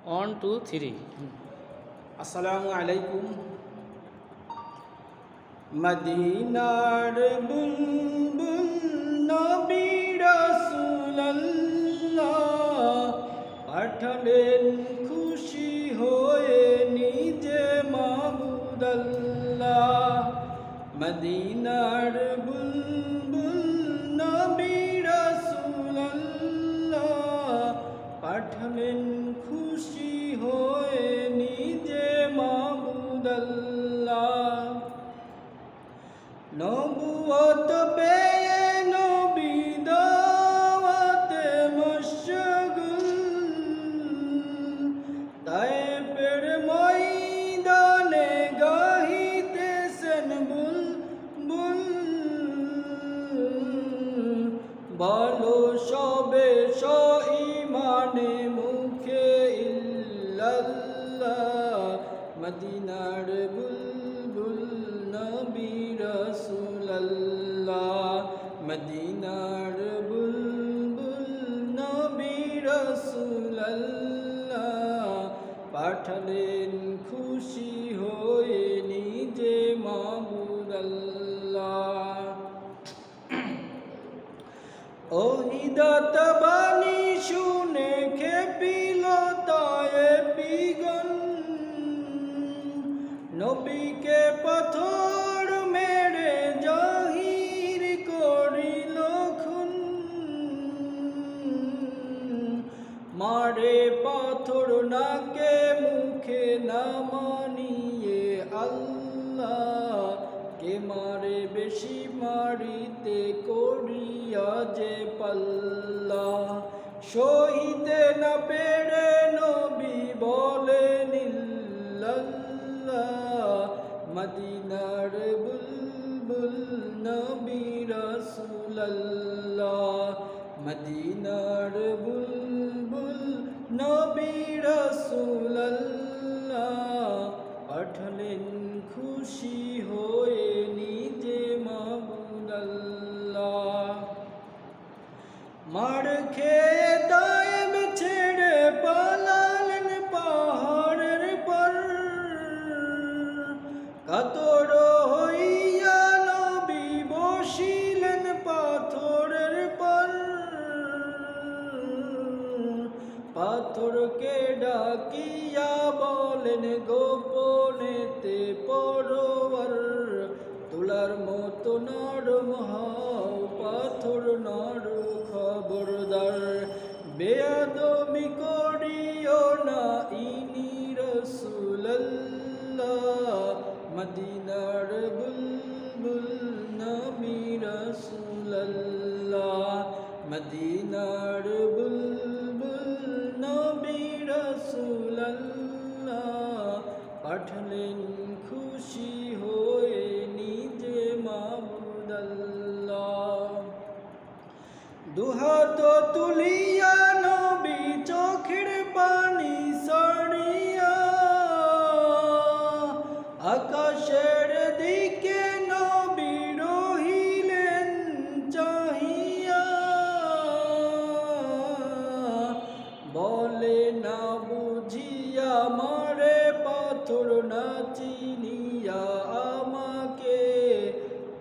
1 2 3 আসসালামু আলাইকুম। মদিনার বুলবুল নবী রাসূলুল্লাহ পাঠালেন খুশি হয়ে নিজে মাবুদ আল্লাহ। মদিনার বুলবুল নবী রাসূলুল্লাহ পাঠালেন খুশি হয়ে নিজে মাবুদ আল্লাহ। নবুয়ত পেয়ে নবী দাওয়াতে মশগুল, তায়েফের ময়দানে গাহিতেছেন বুলবুল। বলো সবে ঈমানে মুখে ইল্লাল্লাহ। মদিনার বুলবুল নবী রাসূলুল্লাহ, মদিনার বুলবুল নবী রাসূলুল্লাহ পাঠালেন খুশি হয়ে নিজে মাবুদ আল্লাহ। ওহিদত বাণী শুনে খেপিল তায়েফিগণ, নবীকে পাথর মেরে জাহির করিল খুন। মারে পাথর নাকে মুখে না মানিয়ে আল্লাহ, কে মারে বেশি মারিতে করিয়া যে পাল্লা। সহিতে না পেরে নবী বলেন ইল্লাল্লাহ। মদিনার বুলবুল নবী রাসূলুল্লাহ, মদিনার বুলবুল নবী রাসূলুল্লাহ পাঠালেন খুশি হয়ে নিজে মাবুদ আল্লাহ। মার খেয়ে তায়েব ছেড়ে পালালেন পাহাড়ের পর, কাতর হইয়া নবী বসিলেন পাথরের পর। পাথরকে ডাকিয়া বলেন গোপনেতে পরোয়ার, তুলার মতো নরম হও পাথর নর খবরদার। বেয়াদবি করিও না ইনি রাসূলুল্লাহ, মদিনার বুলবুল নবী রাসূলুল্লাহ, মদিনার বুলবুল নবী রাসূলুল্লাহ পাঠালেন খুশি হয়ে নিজে মাবুদ আল্লাহ। দুহাত তুলিয়া নবী চোখের পানি সরিয়া, আকাশের দিকে নবী রহিলেন চাহিয়া। বলে না বুঝিয়া মারে পাথর না চিনিয়া আমাকে,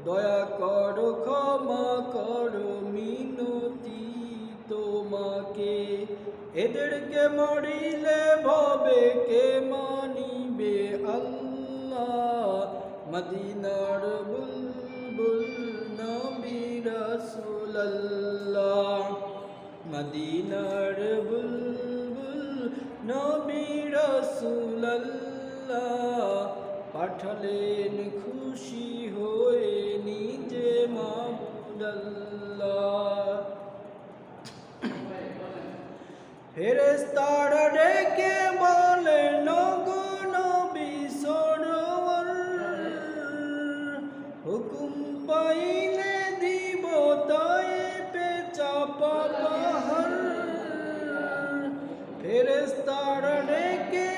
দয়া করো ক্ষমা করো মিনতি তোমাকে। এদেরকে মরিলে ভবে কে মানিবে আল্লাহ। মদিনার বুলবুল নবী রাসূলুল্লাহ, মদিনার বুলবুল নবী রাসূলুল্লাহ পাঠালেন খুশি হয়ে নিজে মাবুদ আল্লাহ। ফেরেশতারা ডেকে বলেন ওগো নবী সরোয়ার, হুকুম পাইলে দিব তায়েফে চাপা পাহাড়। ফেরেশতারা ডেকে